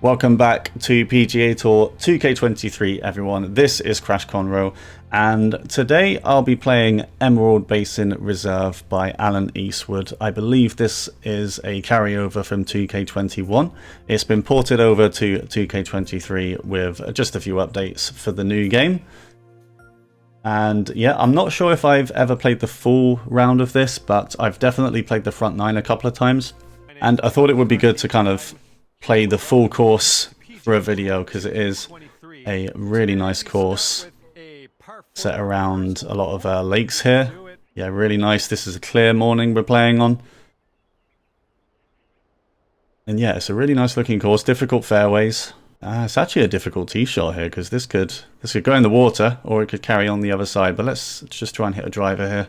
Welcome back to PGA Tour 2K23, everyone. This is Crash Conroe, and today I'll be playing Emerald Basin Reserve by Allan Eastwood. I believe this is a carryover from 2K21. It's been ported over to 2K23 with just a few updates for the new game. And yeah, I'm not sure if I've ever played the full round of this, but I've definitely played the front nine a couple of times. And I thought it would be good to kind of play the full course for a video, because it is a really nice course set around a lot of lakes here. Yeah, really nice. This is a clear morning we're playing on. And yeah, it's a really nice looking course, difficult fairways. It's actually a difficult tee shot here, because this could go in the water or it could carry on the other side, but let's just try and hit a driver here.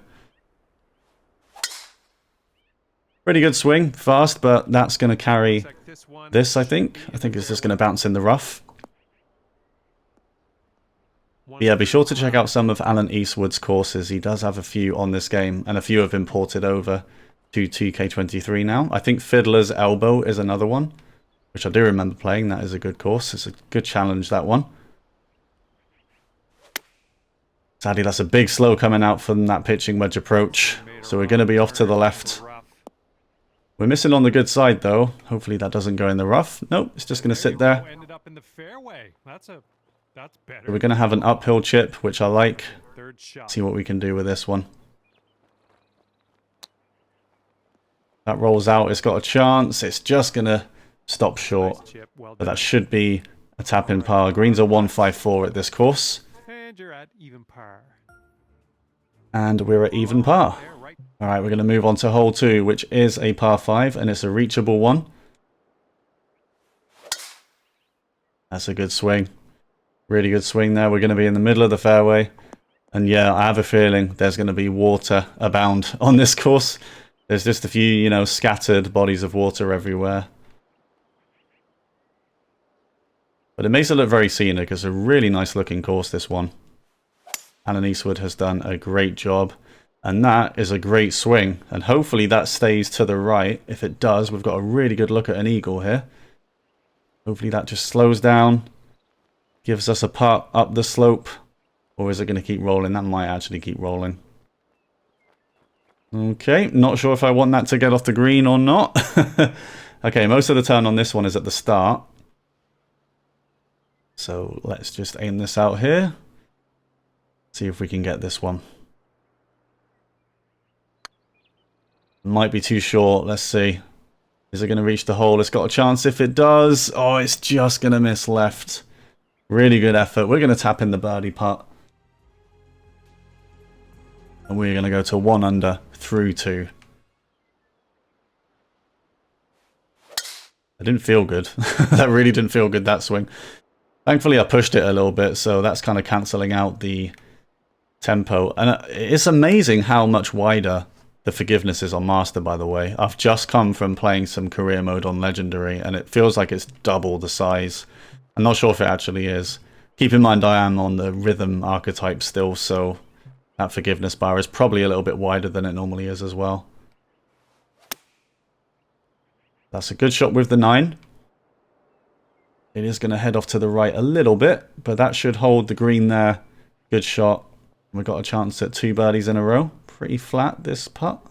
Pretty good swing, fast, but that's going to carry this, I think. I think it's just going to bounce in the rough. But yeah, be sure to check out some of Allan Eastwood's courses. He does have a few on this game, and a few have been ported over to 2K23 now. I think Fiddler's Elbow is another one, which I do remember playing. That is a good course. It's a good challenge, that one. Sadly, that's a big slow coming out from that pitching wedge approach. So we're going to be off to the left. We're missing on the good side, though. Hopefully that doesn't go in the rough. Nope, it's just going to sit there. We're going to have an uphill chip, which I like. See what we can do with this one. That rolls out. It's got a chance. It's just going to stop short. But that should be a tap-in par. Greens are 154 at this course. And you're at even par. And we're at even par. Alright, we're going to move on to hole 2, which is a par 5, and it's a reachable one. That's a good swing. Really good swing there. We're going to be in the middle of the fairway. And yeah, I have a feeling there's going to be water abound on this course. There's just a few, you know, scattered bodies of water everywhere. But it makes it look very scenic. It's a really nice looking course, this one. Allan Eastwood has done a great job. And that is a great swing. And hopefully that stays to the right. If it does, we've got a really good look at an eagle here. Hopefully that just slows down. Gives us a putt up the slope. Or is it going to keep rolling? That might actually keep rolling. Okay, not sure if I want that to get off the green or not. Okay, most of the turn on this one is at the start. So let's just aim this out here. See if we can get this one. Might be too short. Let's see. Is it going to reach the hole? It's got a chance if it does. Oh, it's just going to miss left. Really good effort. We're going to tap in the birdie putt. And we're going to go to 1 under through 2. That didn't feel good. That really didn't feel good, that swing. Thankfully, I pushed it a little bit, so that's kind of cancelling out the tempo. And it's amazing how much wider the forgiveness is on Master, by the way. I've just come from playing some career mode on Legendary, and it feels like it's double the size. I'm not sure if it actually is. Keep in mind, I am on the rhythm archetype still, so that forgiveness bar is probably a little bit wider than it normally is as well. That's a good shot with the 9. It is going to head off to the right a little bit, but that should hold the green there. Good shot. We've got a chance at 2 birdies in a row. Pretty flat, this putt.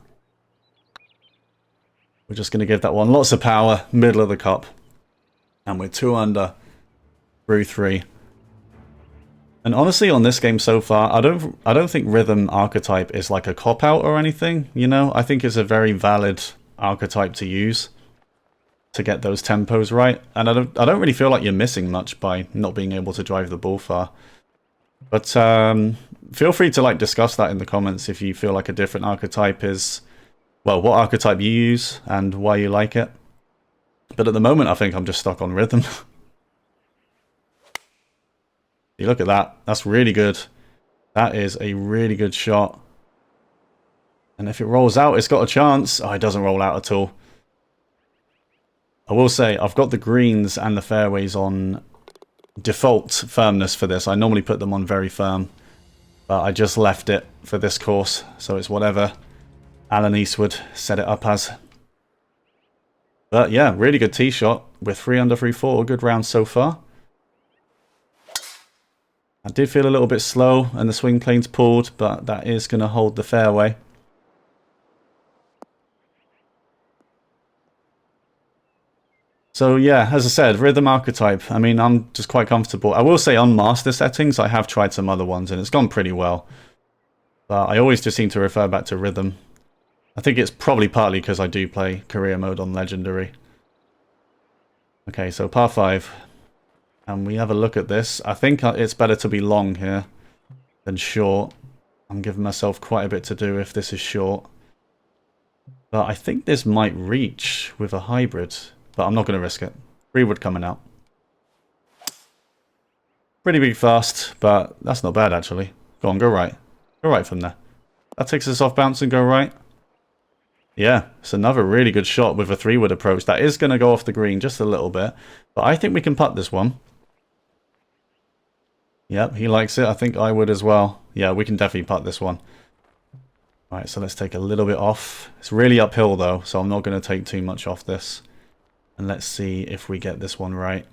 We're just going to give that one lots of power, middle of the cup. And we're 2 under through 3. And honestly, on this game so far, I don't think rhythm archetype is like a cop-out or anything, you know? I think it's a very valid archetype to use to get those tempos right. And I don't really feel like you're missing much by not being able to drive the ball far. But feel free to like discuss that in the comments if you feel like a different archetype is, well, what archetype you use and why you like it. But at the moment, I think I'm just stuck on rhythm. You look at that. That's really good. That is a really good shot. And if it rolls out, it's got a chance. Oh, it doesn't roll out at all. I will say, I've got the greens and the fairways on default firmness for this. I normally put them on very firm, but I just left it for this course, so it's whatever Allan Eastwood set it up as. But yeah, really good tee shot with 3 under 3-4. Good round so far. I did feel a little bit slow and the swing plane's pulled, but that is going to hold the fairway. So yeah, as I said, rhythm archetype. I mean, I'm just quite comfortable. I will say on master settings, I have tried some other ones and it's gone pretty well. But I always just seem to refer back to rhythm. I think it's probably partly because I do play career mode on legendary. Okay, so par 5. And we have a look at this. I think it's better to be long here than short. I'm giving myself quite a bit to do if this is short. But I think this might reach with a hybrid. But I'm not going to risk it. 3-wood coming out. Pretty big fast, but that's not bad actually. Go on, go right. Go right from there. That takes us off bounce and go right. Yeah, it's another really good shot with a 3-wood approach. That is going to go off the green just a little bit. But I think we can putt this one. Yep, he likes it. I think I would as well. Yeah, we can definitely putt this one. Alright, so let's take a little bit off. It's really uphill though, so I'm not going to take too much off this. And let's see if we get this one right.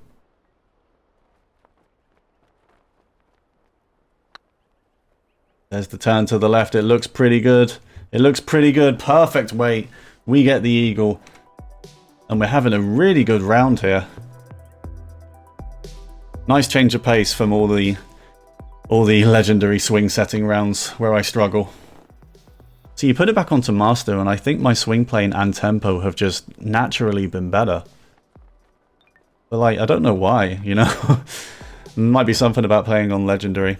There's the turn to the left. It looks pretty good. It looks pretty good. Perfect weight. We get the eagle. And we're having a really good round here. Nice change of pace from all the legendary swing setting rounds where I struggle. So you put it back onto master and I think my swing plane and tempo have just naturally been better. But like, I don't know why, you know? Might be something about playing on legendary.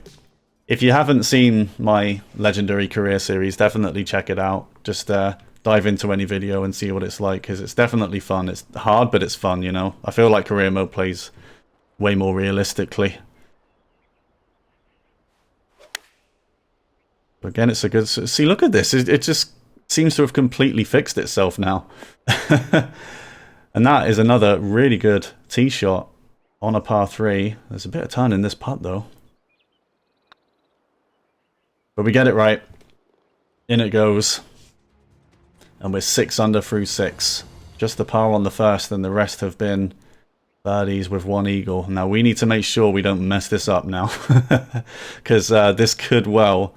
If you haven't seen my legendary career series, definitely check it out. Just dive into any video and see what it's like, because it's definitely fun. It's hard, but it's fun, you know? I feel like career mode plays way more realistically. Again, it's a good... See, look at this. It just seems to have completely fixed itself now. And that is another really good tee shot on a par 3. There's a bit of turn in this putt, though. But we get it right. In it goes. And we're 6 under through 6. Just the par on the first, and the rest have been birdies with 1 eagle. Now, we need to make sure we don't mess this up now. Because this could well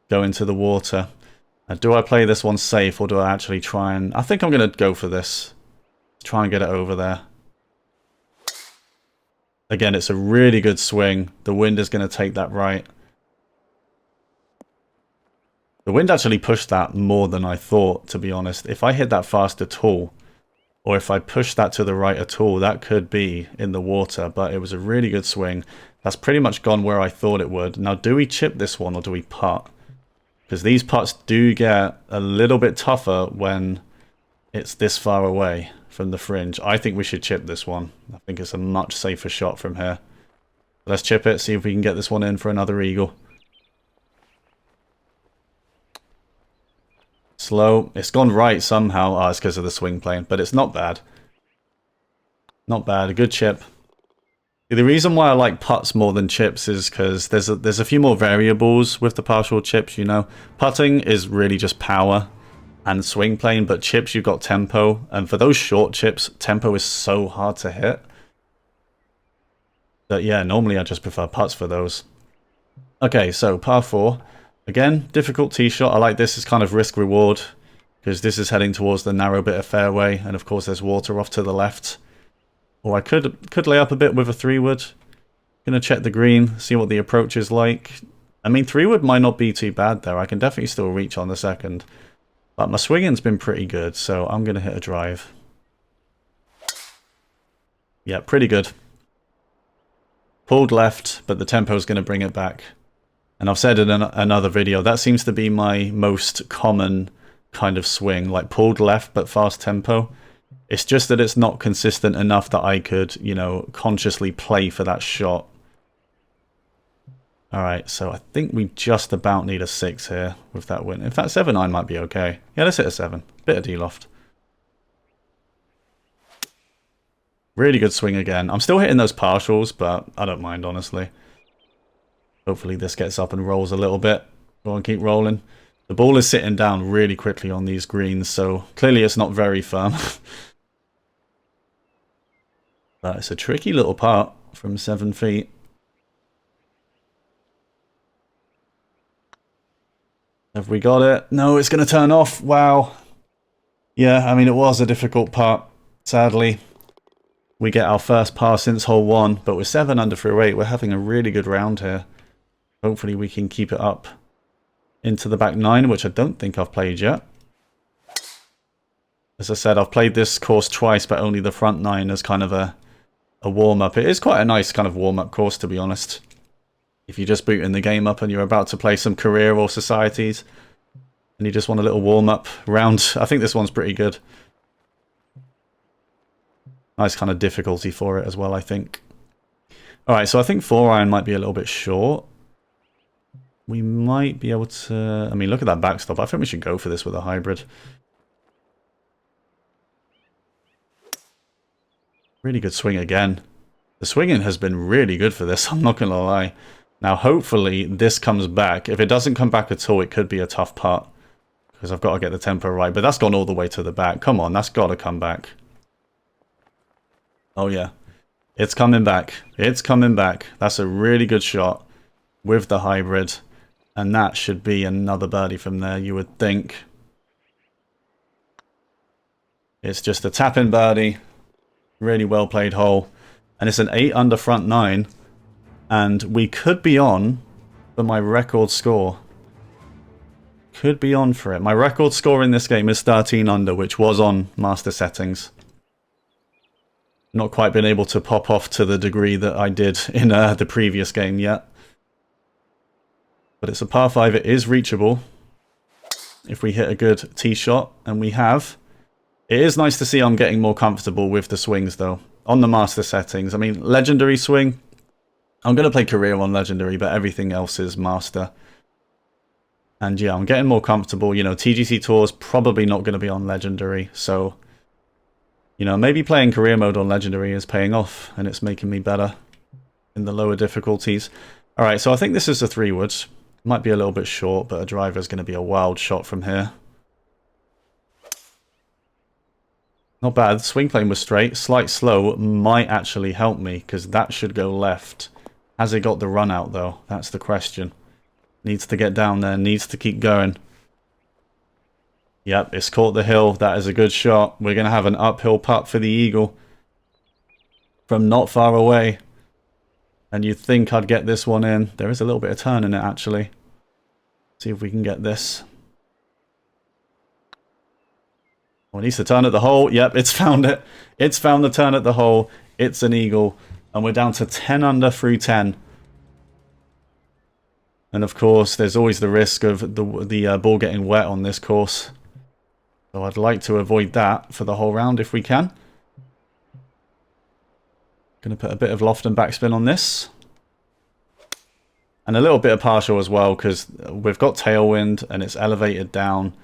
go into the water. Do I play this one safe, or do I actually try and... I think I'm going to go for this. Try and get it over there. Again, it's a really good swing. The wind is going to take that right. The wind actually pushed that more than I thought, to be honest. If I hit that fast at all, or if I push that to the right at all, that could be in the water. But it was a really good swing. That's pretty much gone where I thought it would. Now, do we chip this one or do we putt? Because these putts do get a little bit tougher when it's this far away from the fringe. I think we should chip this one. I think it's a much safer shot from here. Let's chip it, see if we can get this one in for another eagle. Slow. It's gone right somehow. Ah, it's because of the swing plane, but it's not bad. Not bad. A good chip. The reason why I like putts more than chips is because there's a few more variables with the partial chips, you know. Putting is really just power and swing plane, but chips you've got tempo, and for those short chips, tempo is so hard to hit. But yeah, normally I just prefer putts for those. Okay, so par 4. Again, difficult tee shot. I like this as kind of risk reward, because this is heading towards the narrow bit of fairway, and of course there's water off to the left. Or I could lay up a bit with a 3-wood. Gonna check the green, see what the approach is like. I mean, 3-wood might not be too bad there. I can definitely still reach on the second. But my swinging's been pretty good, so I'm gonna hit a drive. Yeah, pretty good. Pulled left, but the tempo's gonna bring it back. And I've said in another video, that seems to be my most common kind of swing. Like pulled left, but fast tempo. It's just that it's not consistent enough that I could, you know, consciously play for that shot. Alright, so I think we just about need a 6 here with that win. In fact, 7-9 might be okay. Yeah, let's hit a 7. Bit of D-loft. Really good swing again. I'm still hitting those partials, but I don't mind, honestly. Hopefully this gets up and rolls a little bit. Go on, keep rolling. The ball is sitting down really quickly on these greens, so clearly it's not very firm. But it's a tricky little putt from 7 feet. Have we got it? No, it's going to turn off. Wow. Yeah, I mean, it was a difficult putt. Sadly, we get our first par since hole 1, but we're 7 under through 8. We're having a really good round here. Hopefully we can keep it up into the back 9, which I don't think I've played yet. As I said, I've played this course twice, but only the front 9 as kind of a warm-up. It is quite a nice kind of warm-up course, to be honest. If you're just booting the game up and you're about to play some career or societies, and you just want a little warm-up round, I think this one's pretty good. Nice kind of difficulty for it as well, I think. Alright, so I think 4-iron might be a little bit short. We might be able to... I mean, look at that backstop. I think we should go for this with a hybrid. Really good swing again. The swinging has been really good for this, I'm not going to lie. Now, hopefully, this comes back. If it doesn't come back at all, it could be a tough putt. Because I've got to get the tempo right. But that's gone all the way to the back. Come on, that's got to come back. Oh, yeah. It's coming back. It's coming back. That's a really good shot with the hybrid. And that should be another birdie from there, you would think. It's just a tap-in birdie. Really well played hole. And it's an 8 under front 9. And we could be on for my record score. Could be on for it. My record score in this game is 13 under, which was on master settings. Not quite been able to pop off to the degree that I did in the previous game yet. But it's a par 5. It is reachable if we hit a good tee shot, and we have. It is nice to see I'm getting more comfortable with the swings, though, on the master settings. I mean, legendary swing. I'm going to play career on legendary, but everything else is master. And yeah, I'm getting more comfortable. You know, TGC Tour's probably not going to be on legendary, so... You know, maybe playing career mode on legendary is paying off, and it's making me better in the lower difficulties. Alright, so I think this is a 3-wood. Might be a little bit short, but a driver is going to be a wild shot from here. Not bad. Swing plane was straight. Slight slow might actually help me, because that should go left. Has it got the run out, though? That's the question. Needs to get down there. Needs to keep going. Yep, it's caught the hill. That is a good shot. We're going to have an uphill putt for the eagle. From not far away. And you'd think I'd get this one in. There is a little bit of turn in it, actually. See if we can get this. Oh, it needs to turn at the hole. Yep, it's found it. It's found the turn at the hole. It's an eagle. And we're down to 10 under through 10. And of course, there's always the risk of the ball getting wet on this course. So I'd like to avoid that for the whole round if we can. Going to put a bit of loft and backspin on this. And a little bit of partial as well, because we've got tailwind and it's elevated down.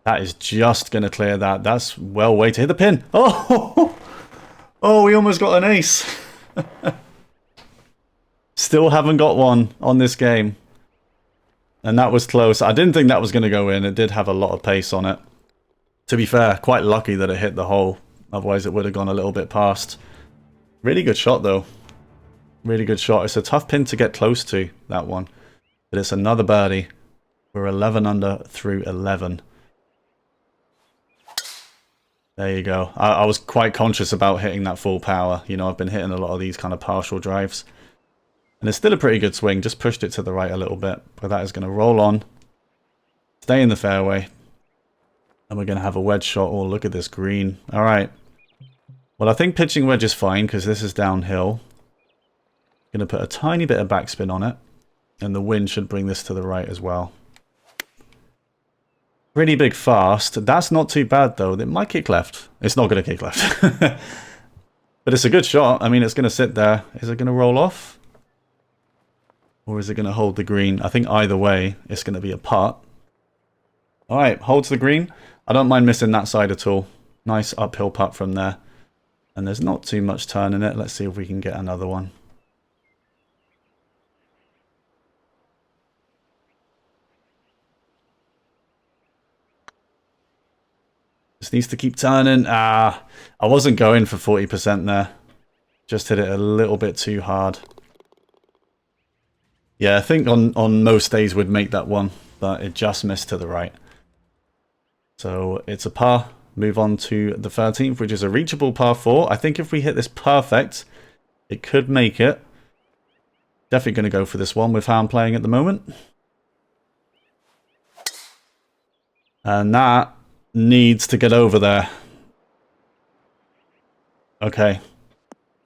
That is just going to clear that. That's well way to hit the pin. Oh, oh, we almost got an ace. Still haven't got one on this game. And that was close. I didn't think that was going to go in. It did have a lot of pace on it. To be fair, quite lucky that it hit the hole. Otherwise it would have gone a little bit past. Really good shot, though. Really good shot. It's a tough pin to get close to, that one. But it's another birdie. We're 11 under through 11. There you go. I was quite conscious about hitting that full power. You know, I've been hitting a lot of these kind of partial drives. And it's still a pretty good swing. Just pushed it to the right a little bit. But that is going to roll on. Stay in the fairway. And we're going to have a wedge shot. Oh, look at this green. All right. Well, I think pitching wedge is fine because this is downhill. Going to put a tiny bit of backspin on it. And the wind should bring this to the right as well. Pretty big fast. That's not too bad, though. It might kick left. It's not going to kick left. But it's a good shot. I mean, it's going to sit there. Is it going to roll off? Or is it going to hold the green? I think either way, it's going to be a putt. All right, holds the green. I don't mind missing that side at all. Nice uphill putt from there. And there's not too much turn in it. Let's see if we can get another one. Just needs to keep turning. I wasn't going for 40% there. Just hit it a little bit too hard. Yeah, I think on most days we'd make that one, but it just missed to the right. So it's a par. Move on to the 13th, which is a reachable par 4. I think if we hit this perfect, it could make it. Definitely going to go for this one with how I'm playing at the moment. And that needs to get over there. Okay.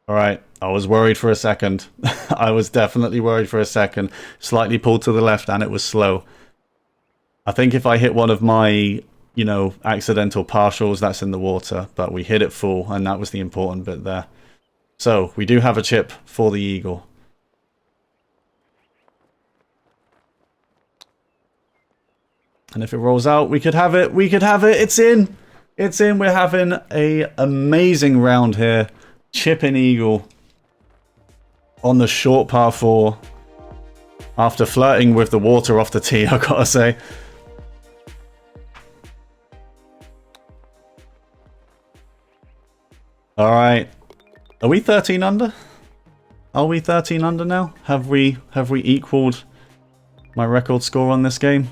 Alright. I was worried for a second. I was definitely worried for a second. Slightly pulled to the left and it was slow. I think if I hit one of my, you know, accidental partials, that's in the water. But we hit it full and that was the important bit there. So, we do have a chip for the eagle. And if it rolls out, we could have it. We could have it. It's in. It's in. We're having an amazing round here. Chip in eagle on the short par 4. After flirting with the water off the tee, I gotta say. Alright. Are we 13 under? Are we 13 under now? Have we equaled my record score on this game?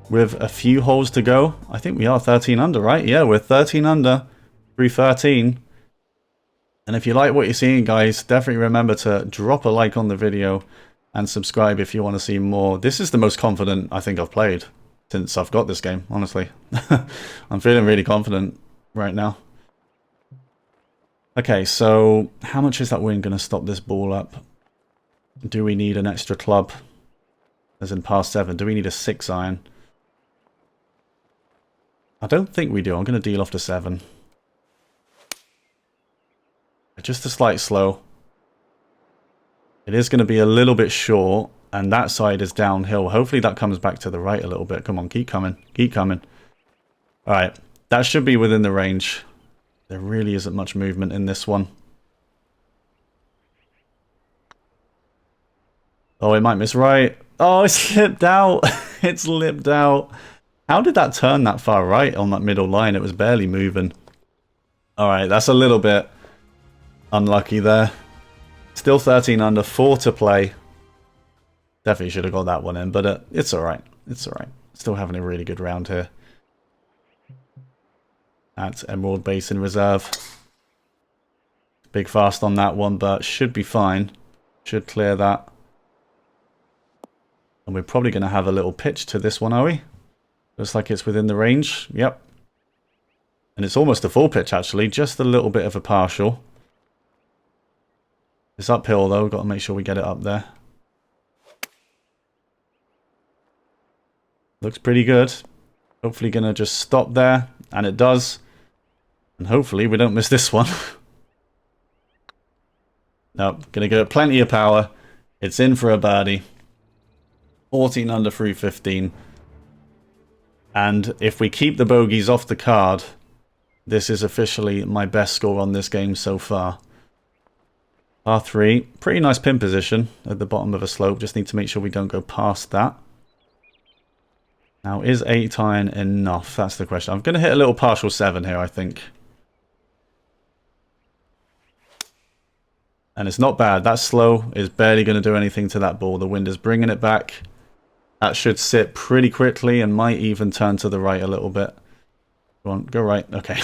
With a few holes to go. I think we are 13 under, right? Yeah, we're 13 under through 13. And if you like what you're seeing, guys, definitely remember to drop a like on the video and subscribe if you want to see more. This is the most confident I think I've played since I've got this game, honestly. I'm feeling really confident right now. Okay, so how much is that wind going to stop this ball up? Do we need an extra club? As in par 7. Do we need a 6 iron? I don't think we do. I'm going to deal off to 7. Just a slight slow. It is going to be a little bit short, and that side is downhill. Hopefully that comes back to the right a little bit. Come on, keep coming. Keep coming. Alright, that should be within the range. There really isn't much movement in this one. Oh, it might miss right. Oh, it slipped out. It slipped out. How did that turn that far right on that middle line? It was barely moving. Alright, that's a little bit unlucky there. Still 13 under, 4 to play. Definitely should have got that one in, but it's alright. It's alright. Still having a really good round here. At Emerald Basin Reserve. Big fast on that one, but should be fine. Should clear that. And we're probably going to have a little pitch to this one, are we? Looks like it's within the range. Yep. And it's almost a full pitch, actually. Just a little bit of a partial. It's uphill, though. We've got to make sure we get it up there. Looks pretty good. Hopefully going to just stop there. And it does. And hopefully we don't miss this one. Nope. Going to get plenty of power. It's in for a birdie. 14 under through 15. And if we keep the bogeys off the card, this is officially my best score on this game so far. Par 3, pretty nice pin position at the bottom of a slope. Just need to make sure we don't go past that. Now, is 8 iron enough? That's the question. I'm going to hit a little partial 7 here, I think. And it's not bad. That slow is barely going to do anything to that ball. The wind is bringing it back. That should sit pretty quickly and might even turn to the right a little bit. Go on, go right. Okay.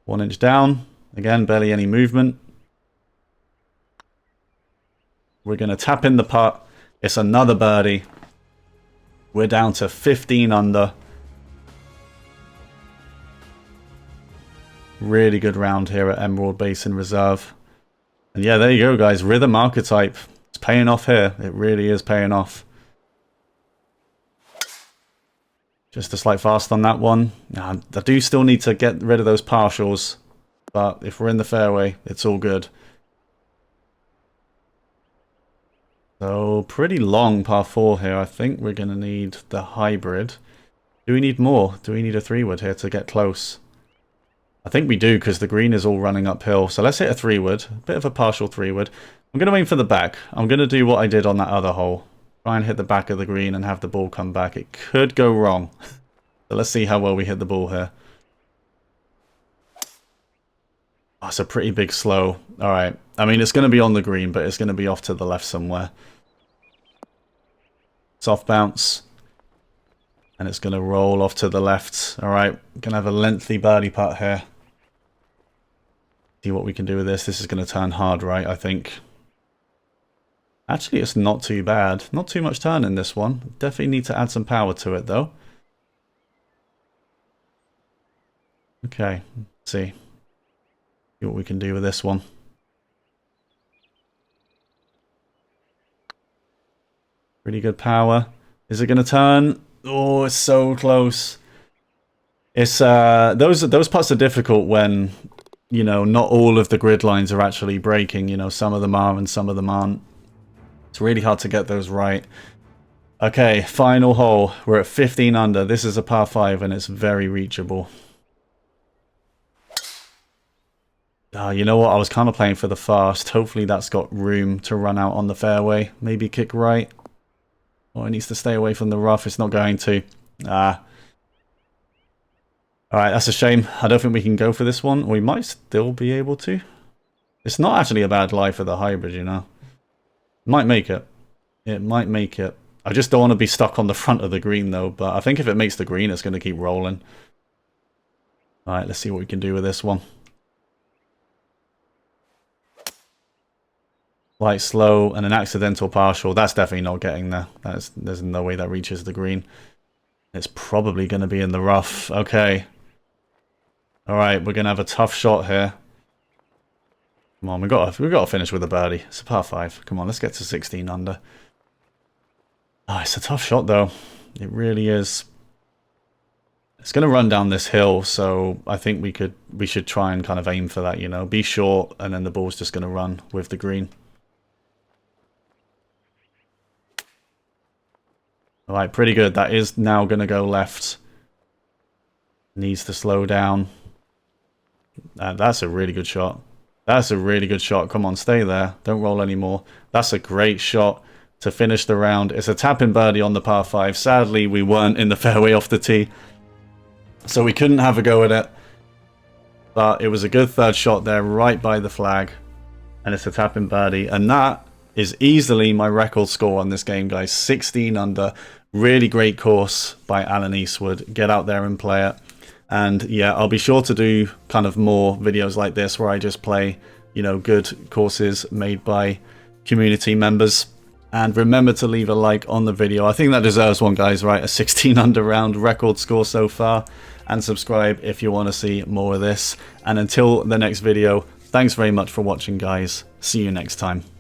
1 inch down. Again, barely any movement. We're going to tap in the putt. It's another birdie. We're down to 15 under. Really good round here at Emerald Basin Reserve. And yeah, there you go, guys. Rhythm archetype. It's paying off here. It really is paying off. Just a slight fast on that one. I do still need to get rid of those partials. But if we're in the fairway, it's all good. So, pretty long par 4 here. I think we're going to need the hybrid. Do we need more? Do we need a 3-wood here to get close? I think we do, because the green is all running uphill. So let's hit a 3-wood. A bit of a partial 3-wood. I'm going to aim for the back. I'm going to do what I did on that other hole. Try and hit the back of the green and have the ball come back. It could go wrong. So let's see how well we hit the ball here. That's a pretty big slow. All right. I mean, it's going to be on the green, but it's going to be off to the left somewhere. Soft bounce. And it's going to roll off to the left. All right. Going to have a lengthy birdie putt here. See what we can do with this. This is going to turn hard right, I think. Actually, it's not too bad. Not too much turn in this one. Definitely need to add some power to it, though. Okay. Let's see. See what we can do with this one. Pretty good power. Is it going to turn? Oh, it's so close. It's those putts are difficult when, you know, not all of the grid lines are actually breaking. You know, some of them are and some of them aren't. It's really hard to get those right. Okay, final hole. We're at 15 under. This is a par 5 and it's very reachable. You know what? I was kind of playing for the fast. Hopefully that's got room to run out on the fairway. Maybe kick right. Oh, it needs to stay away from the rough. It's not going to. Alright, that's a shame. I don't think we can go for this one. We might still be able to. It's not actually a bad lie for the hybrid, you know. Might make it. It might make it. I just don't want to be stuck on the front of the green, though. But I think if it makes the green, it's going to keep rolling. Alright, let's see what we can do with this one. Light slow and an accidental partial. That's definitely not getting there. There's no way that reaches the green. It's probably going to be in the rough. Okay. Alright, we're going to have a tough shot here. Come on, we've got to finish with a birdie. It's a par 5. Come on, let's get to 16 under. Oh, it's a tough shot, though. It really is. It's going to run down this hill, so I think we should try and kind of aim for that, you know. Be short, and then the ball's just going to run with the green. Alright, pretty good. That is now going to go left. Needs to slow down. That's a really good shot. That's a really good shot. Come on, stay there. Don't roll anymore. That's a great shot to finish the round. It's a tap-in birdie on the par 5. Sadly, we weren't in the fairway off the tee, so we couldn't have a go at it. But it was a good third shot there, right by the flag. And it's a tap-in birdie. And that is easily my record score on this game, guys. 16 under. Really great course by Allan Eastwood. Get out there and play it. And yeah, I'll be sure to do kind of more videos like this where I just play, you know, good courses made by community members. And remember to leave a like on the video. I think that deserves one, guys, right? A 16 under round record score so far. And subscribe if you want to see more of this. And until the next video, thanks very much for watching, guys. See you next time.